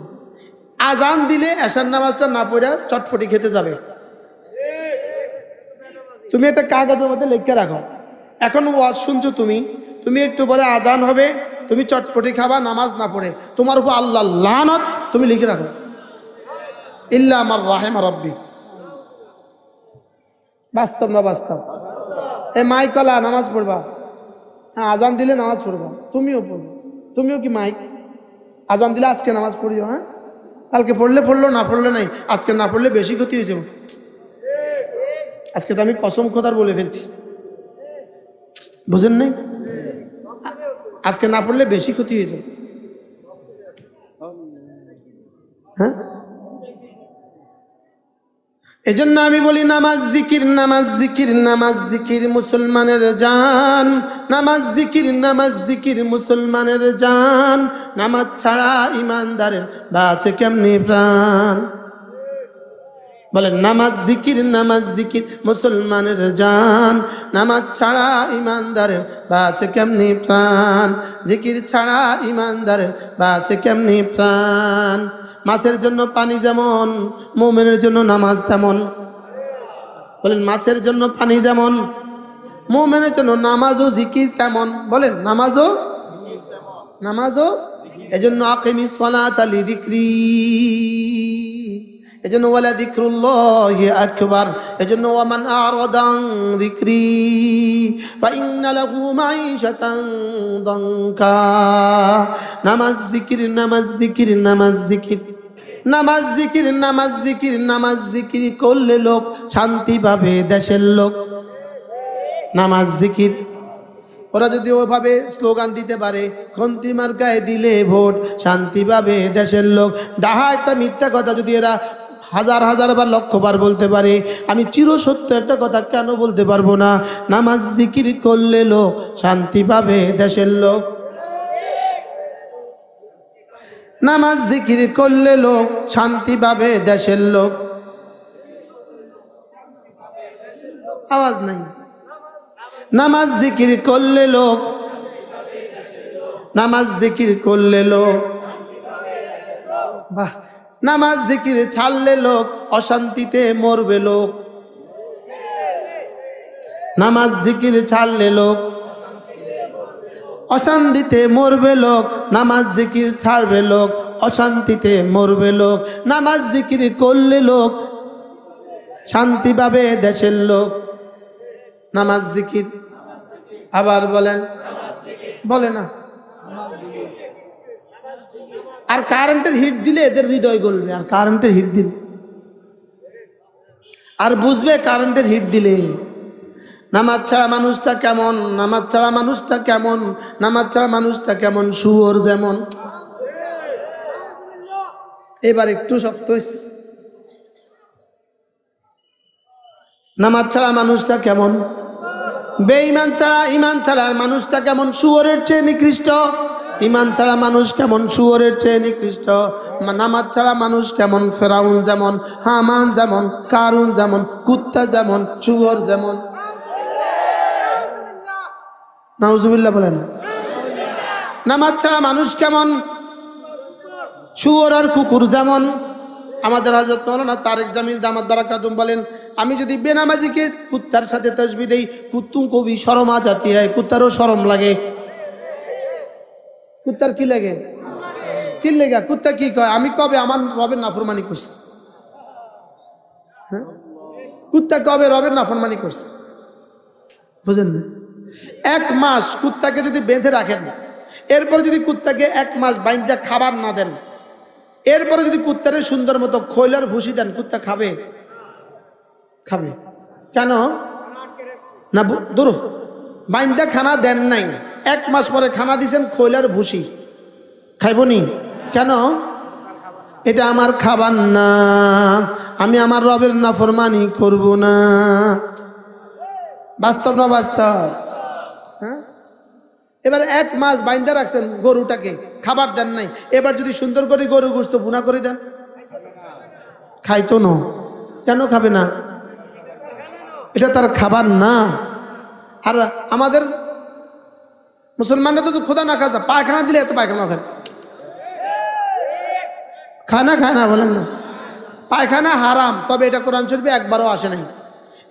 আজান দিলে এশার নামাজটা না পড়ে চটপটি খেতে যাবে। তুমি একটা কাগজের মধ্যে লিখে রাখো, এখন ওয়াজ শুনছো তুমি, তুমি একটু পরে আজান হবে, তুমি চটপটি খাবা নামাজ না পড়ে, তোমার উপর আল্লাহ লানত, তুমি লিখে রাখো, ইল্লা আমার রাহিম রব্বি। বাস্তব না বাস্তব? এ মাইকলা নামাজ পড়বা, হ্যাঁ আজান দিলে নামাজ পড়বা, তুমিও পড়বে। তুমিও কি মাইক আজান দিলে আজকে নামাজ পড়িও, হ্যাঁ কালকে পড়লে পড়লো, না পড়লে নাই, আজকে না পড়লে বেশি ক্ষতি হয়ে যাবে। আজকে তো আমি কসম খোদার বলে ফেলছি, বুঝেন নাই? আজকে না পড়লে বেশি ক্ষতি হয়ে যাবে। হ্যাঁ এজন্য আমি বলি নামাজ জিকির, নামাজ জিকির, নামাজ জিকির মুসলমানের জান। নামাজ জিকির, নামাজ জিকির মুসলমানের জান। নামাজ ছাড়া ইমানদারের বাঁচে কেমনি প্রাণ। বলেন নামাজ জিকির, নামাজ জিকির মুসলমানের জান। নামাজ ছাড়া ইমানদারের বাঁচে কেমনি প্রাণ। জিকির ছাড়া ইমানদারের বাঁচে কেমনি প্রাণ। মাছের জন্য পানি যেমন, মুমিনের জন্য নামাজ তেমন। বলেন মাছের জন্য পানি যেমন, মুমিনের জন্য নামাজ ও জিকির তেমন। বলেন নামাজও এজন্য আকিমিস সালাতা লিযিকরি, এজন্য ওয়ালা যিকরুল্লাহি আকবার, এজন্য ওয়ামান আরাদা আন যিকরি ফাইন্না লাহু মাঈশাতান দানকা। নামাজ জিকির, নামাজ জিকির, নামাজ জিকির, নামাজ জিকির, নামাজ জিকির, নামাজ জিকির করলে লোক শান্তি পাবে দেশের লোক। নামাজ জিকির, ওরা যদি ওভাবে স্লোগান দিতে পারে, খন্তি মার্কায় দিলে ভোট শান্তি পাবে দেশের লোক, ডাহা একটা মিথ্যা কথা যদি এরা হাজার হাজার বার লক্ষবার বলতে পারে, আমি চিরসত্য একটা কথা কেন বলতে পারবো না? নামাজ জিকির করলে লোক শান্তি পাবে দেশের লোক। নামাজ জিকির করলে লোক শান্তি পাবে দেশের লোক। আওয়াজ নাই। নামাজ জিকির করলে লোক, নামাজ জিকির করলে লোক, বাহ। নামাজ জিকির ছাড়লে লোক অশান্তিতে মরবে লোক। নামাজ জিকির ছাড়লে লোক অশান্তিতে মরবে লোক। নামাজ জিকির ছাড়বে লোক অশান্তিতে মরবে লোক। নামাজ জিকির করলে লোক শান্তি পাবে দেশের লোক। নামাজ জিকির, আবার বলেন, বলে না। আর কারেন্টের হিট দিলে এদের হৃদয় গলবে, আর কারেন্টের হিট দিলে আর বুঝবে কারেন্টের হিট দিলে। নামাজ ছাড়া মানুষটা কেমন, নামাজ ছাড়া মানুষটা কেমন, নামাজ ছাড়া মানুষটা কেমন, শুয়োর যেমন। এবার একটু শক্ত হইছে। নামাজ ছাড়া মানুষটা কেমন, বেঈমান ছাড়া, ইমান ছাড়া মানুষটা কেমন, শুয়োরের চেয়ে নিকৃষ্ট। ইমান ছাড়া মানুষ কেমন, শুয়োরের চেয়ে নিকৃষ্ট। নামাজ ছাড়া মানুষ কেমন, ফেরাউন যেমন, হামান যেমন, কারুন যেমন, কুত্তা যেমন, শুয়োর যেমন। নাউজুবিল্লাহ বলেন। নামাজ ছাড়া মানুষ কেমন, শুয়োর আর কুকুর যেমন। আমাদের হযরত মাওলানা তারেক জামিল দামাত বারাকাতুহু বলেন, আমি যদি বেনামাজিকে কুত্তার সাথে তাসবিহ দেই, কুত্তুম কবি শরমা জাতি হয়, কুত্তারও শরম লাগে। কুত্তার কি লাগে? কি লেগা? কুত্তা কি কয়, আমি কবে আমার রবের নাফরমানি করছি? হ্যাঁ, কুত্তা কবে রবের নাফরমানি করছে? বুঝেন না? 1 মাস কুত্তাকে যদি বেঁধে রাখেন, এরপরে যদি কুত্তাকে 1 মাস বাইন্দা খাবার না দেন, এরপরে যদি কুত্তারে সুন্দর মতো খৈলার ভুসি দেন, কুত্তা খাবে? খাবে কেন? না দূর, বাইন্দা খানা দেন নাই, 1 মাস পরে খানা দিছেন খৈলার ভুসি, খাইবনি কেন? এটা আমার খাবার না, আমি আমার রবের নাফরমানি করব না। বাস্তব না বাস্তব? হ্যাঁ, এবার 1 মাস বাইন্দা রাখছেন গরুটাকে, খাবার দেন নাই, এবার যদি সুন্দর করে গরু গোশত ভুনা করে দেন, খাইতো না কেন? খাবে না, এটা তার খাবার না। আর আমাদের মুসলমানরা তো খোদা না খাজা, পায়খানা দিলে এত পায়খানা খায়, খায় না বলেন না? পায়খানা হারাম, তবে এটা কোরআন শরীফে একবারও আসে নাই।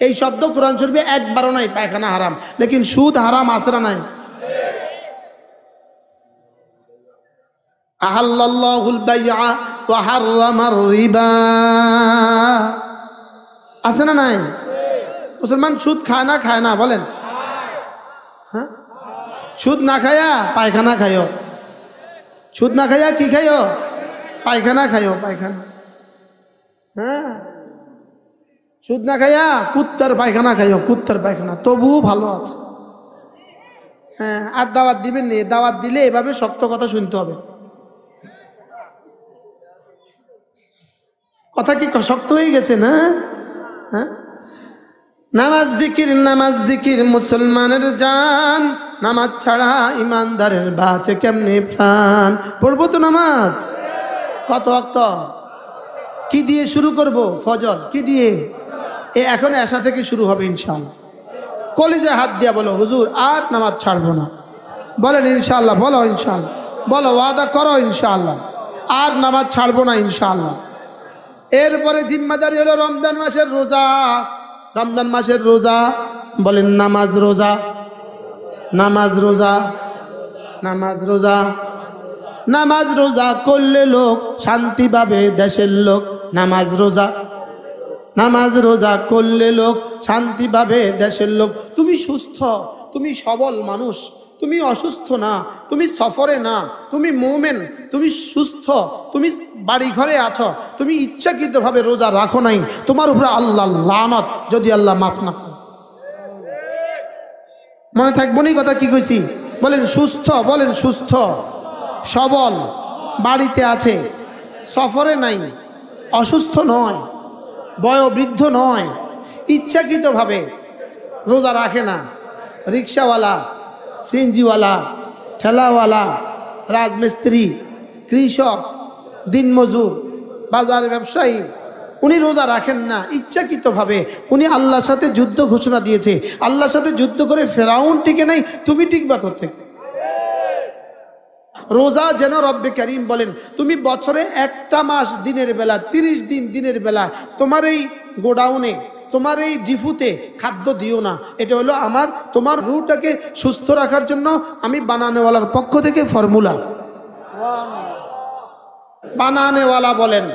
এই শব্দ কোরআন শরীফে একবারও নাই, পায়খানা হারাম। লেকিন সুদ হারাম আছে না নাই? আহাল্লাল্লাহুল বাইআ ওয়া হাররামার রিবা, আছে না নাই? মুসলমান সুদ খায় না বলেন? হ্যাঁ, সুদ না খায়া পায়খানা খায়ো, সুদ না খায়া কি খায়ো? পায়খানা খায়ো, পায়খানা। হ্যাঁ, সুদ না খায়া কুত্তার পায়খানা খাইও, কুত্তার পায়খানা, তবুও ভালো আছে। হ্যাঁ, আর দাওয়াত দিবেন নি, দাওয়াত দিলে এভাবে শক্ত কথা শুনতে হবে। কথা কি শক্ত হয়ে গেছে না? হ্যাঁ, নামাজ জিকির মুসলমানের জান, নামাজ ছাড়া ইমানদারের বাঁচে কেমনে প্রাণ। পড়বো তো নামাজ? কত ওয়াক্ত? কি দিয়ে শুরু করব? ফজর। কি দিয়ে? এখন এশা থেকে শুরু হবে ইনশাআল্লাহ। কলিজায় হাত দিয়া বলো, হুজুর আর নামাজ ছাড়বো না। বলেন ইনশাআল্লাহ, বলো ইনশাআল্লাহ, বলো ওয়াদা করো ইনশাআল্লাহ, আর নামাজ ছাড়বো না ইনশাআল্লাহ। এরপরে জিম্মাদারি হলো রমজান মাসের রোজা। রমজান মাসের রোজা, বলেন নামাজ রোজা, নামাজ রোজা, নামাজ রোজা। নামাজ রোজা করলে লোক শান্তি পাবে দেশের লোক। নামাজ রোজা, নামাজ রোজা করলে লোক শান্তি পাবে দেশের লোক। তুমি সুস্থ, তুমি সবল মানুষ, তুমি অসুস্থ না, তুমি সফরে না, তুমি মুমিন, তুমি সুস্থ, তুমি বাড়ি ঘরে আছো, তুমি ইচ্ছাকৃতভাবে রোজা রাখো নাই, তোমার উপরে আল্লাহ লানত যদি আল্লাহ মাফ না করে। মনে থাকবো নি কথা কি কইছি? বলেন সুস্থ, বলেন সুস্থ, সবল, বাড়িতে আছে, সফরে নাই, অসুস্থ নয়, বয়োবৃদ্ধ নয়, ইচ্ছাকৃতভাবে রোজা রাখে না। রিক্সাওয়ালা, সিএনজিওয়ালা, ঠেলাওয়ালা, রাজমিস্ত্রি, কৃষক, দিনমজুর, বাজার ব্যবসায়ী, উনি রোজা রাখেন না ইচ্ছাকৃতভাবে। উনি আল্লাহর সাথে যুদ্ধ ঘোষণা দিয়েছে, আল্লাহর সাথে যুদ্ধ করে ফেরাউন টিকে নাই, তুমি টিকবা কোত্থেকে? রোজা যেন রব্বে কারীম বলেন, তুমি বছরে একটা মাস দিনের বেলা, 30 দিন দিনের বেলা তোমার এই গোডাউনে, তোমার এই ডিপুতে খাদ্য দিও না। এটা হলো আমার, তোমার রুটাকে সুস্থ রাখার জন্য আমি বানানেওয়ালার পক্ষ থেকে ফর্মুলা। বানানেওয়ালা বলেন,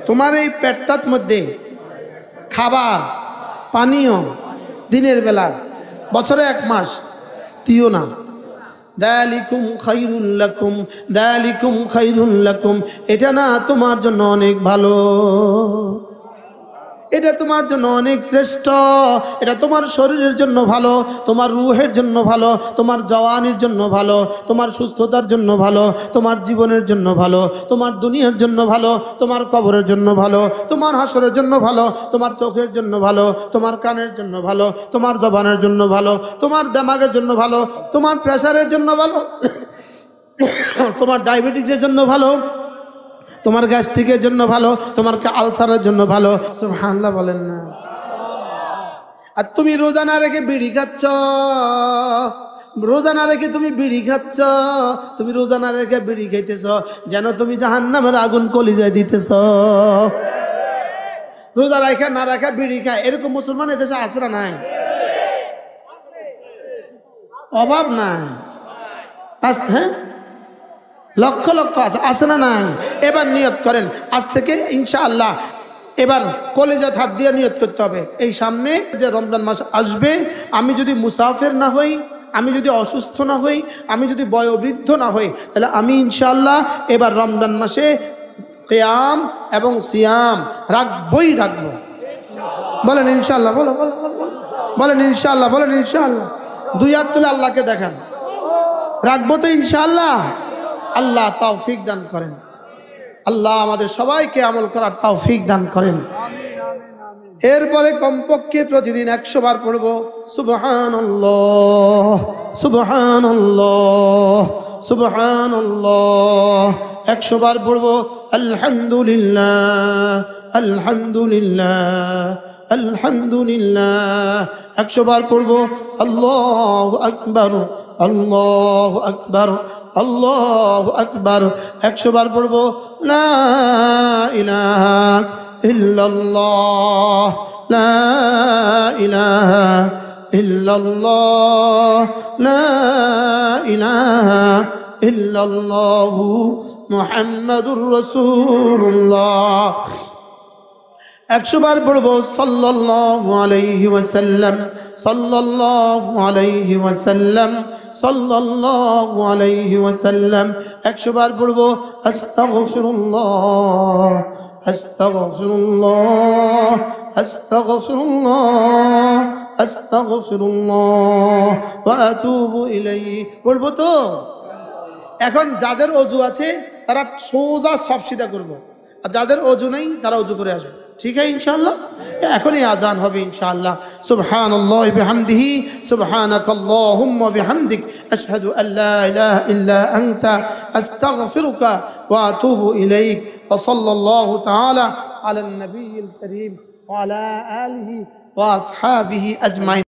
তোমার এই পেটটার মধ্যে খাবার পানীয় দিনের বেলা বছরে 1 মাস দিও না। দালিকুম খায়রুল লাকুম, দালিকুম খায়রুল লাকুম, এটা না তোমার জন্য অনেক ভালো, এটা তোমার জন্য অনেক শ্রেষ্ঠ, এটা তোমার শরীরের জন্য ভালো, তোমার রুহের জন্য ভালো, তোমার জওয়ানির জন্য ভালো, তোমার সুস্থতার জন্য ভালো, তোমার জীবনের জন্য ভালো, তোমার দুনিয়ার জন্য ভালো, তোমার কবরের জন্য ভালো, তোমার হাসরের জন্য ভালো, তোমার চোখের জন্য ভালো, তোমার কানের জন্য ভালো, তোমার জবানের জন্য ভালো, তোমার দিমাগের জন্য ভালো, তোমার প্রেসারের জন্য ভালো, তোমার ডায়াবেটিসের জন্য ভালো, তোমার গ্যাস্ট্রিকের জন্য ভালো, তোমার আলসারের জন্য ভালো। সুবহানাল্লাহ বলেন না? আর তুমি রোজা না রেখে বিড়ি খাচ্ছ, রোজা না রেখে তুমি বিড়ি খাচ্ছ, তুমি রোজা না রেখে বিড়ি খাইতেছ, যেন তুমি জাহান্নামের আগুন কলিজায় দিতেছ। রোজা রাখা না রাখা বিড়ি খায়, এরকম মুসলমান এদেশে আছে না নাই? অভাব নাই, হ্যাঁ, লক্ষ লক্ষ আছে, আছে না নাই? এবার নিয়ত করেন, আজ থেকে ইনশাআল্লাহ এবার কলেজাত হাত দিয়ে নিয়ত করতে হবে, এই সামনে যে রমজান মাস আসবে, আমি যদি মুসাফির না হই, আমি যদি অসুস্থ না হই, আমি যদি বয়োবৃদ্ধ না হই, তাহলে আমি ইনশাআল্লাহ এবার রমজান মাসে কিয়াম এবং সিয়াম রাখবই রাখবো। বলেন ইনশাআল্লাহ, বলো বলো বলেন ইনশাআল্লাহ, বলেন ইনশাআল্লাহ। দুই হাত তুলে আল্লাহকে দেখান, রাখবো তো ইনশাআল্লাহ। আল্লাহ তৌফিক দান করেন, আল্লাহ আমাদের সবাইকে আমল করার তৌফিক দান করেন। এরপরে কমপক্ষে প্রতিদিন 100 বার পড়ব সুবহানাল্লাহ সুবহানাল্লাহ সুবহানাল্লাহ। 100 বার পড়ব আলহামদুলিল্লাহ আলহামদুলিল্লাহ আলহামদুলিল্লাহ। 100 বার পড়ব আল্লাহু আকবার আল্লাহু আকবার আল্লাহু আকবার। 100 বার পড়ব লা ইলাহা ইল্লাল্লাহ লা ইলাহা ইল্লাল্লাহ লা ইলাহা ইল্লাল্লাহ মুহাম্মাদুর রাসূলুল্লাহ। 100 বার পড়ব সাল্লাল্লাহু আলাইহি ওয়াসাল্লাম সাল্লাল্লাহু আলাইহি ওয়াসাল্লাম সাল্লাল্লাহু আলাইহি ওয়াসাল্লাম। 100 বার পড়ব আস্তাগফিরুল্লাহ আস্তাগফিরুল্লাহ আস্তাগফিরুল্লাহ আস্তাগফিরুল্লাহ ওয়া আতুবু ইলাইহি। বলবো তো? এখন যাদের অজু আছে তারা সোজা সব সিধা করবো, আর যাদের অজু নেই তারা অজু করে আসবে, ঠিক আছে ইনশাআল্লাহ। এখনই আজান হবে ইনশাআল্লাহ। সুবহানাল্লাহি বিহামদিহি সুবহানাকাল্লাহুম্মা বিহামদিক আশহাদু আল্লা ইলাহা ইল্লা আনতা আস্তাগফিরুকা ওয়া আতুবু ইলাইক। ওয়া সাল্লাল্লাহু তাআলা আলান নবিয়্যিল কারীম ওয়া আলা আলিহি ওয়া আসহাবিহি আজমাইন।